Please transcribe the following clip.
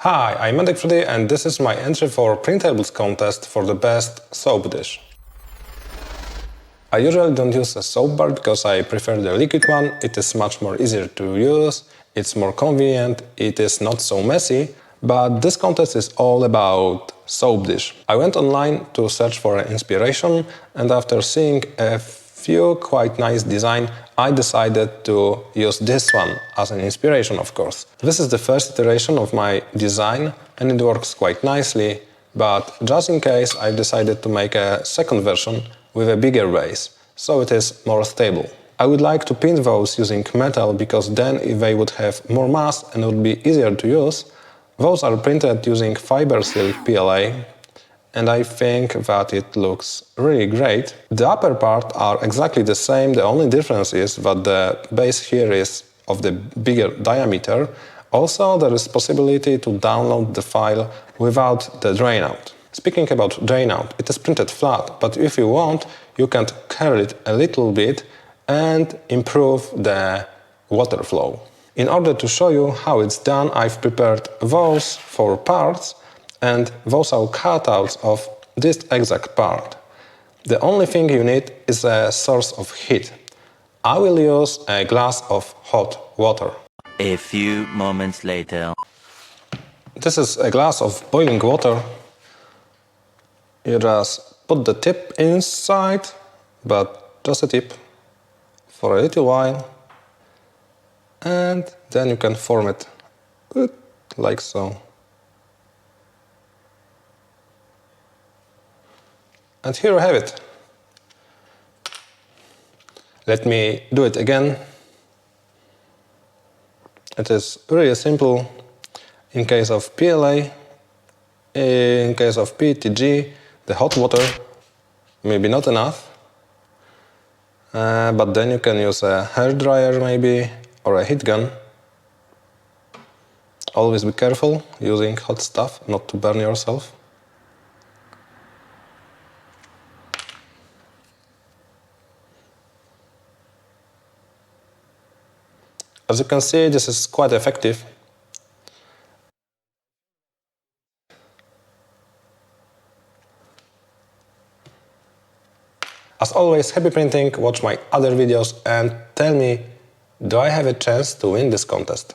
Hi, I'm Freddy and this is my entry for Printables contest for the best soap dish. I usually don't use a soap bar because I prefer the liquid one. It is much more easier to use, it's more convenient, it is not so messy, but this contest is all about soap dish. I went online to search for inspiration and after seeing a few quite nice designs, I decided to use this one as an inspiration, of course. This is the first iteration of my design and it works quite nicely, but just in case I decided to make a second version with a bigger base, so it is more stable. I would like to print those using metal because then they would have more mass and would be easier to use. Those are printed using fiber silk PLA and I think that it looks really great. The upper part are exactly the same, the only difference is that the base here is of the bigger diameter. Also, there is possibility to download the file without the drain out. Speaking about drain out, it is printed flat, but if you want, you can curl it a little bit and improve the water flow. In order to show you how it's done, I've prepared those 4 parts and those are cutouts of this exact part. The only thing you need is a source of heat. I will use a glass of hot water. A few moments later. This is a glass of boiling water. You just put the tip inside, but just a tip, for a little while, and then you can form it like so. And here you have it. Let me do it again. It is really simple. In case of PLA, in case of PETG, the hot water maybe not enough, but then you can use a hair dryer maybe or a heat gun. Always be careful using hot stuff, not to burn yourself. As you can see, this is quite effective. As always, happy printing, watch my other videos and tell me, do I have a chance to win this contest?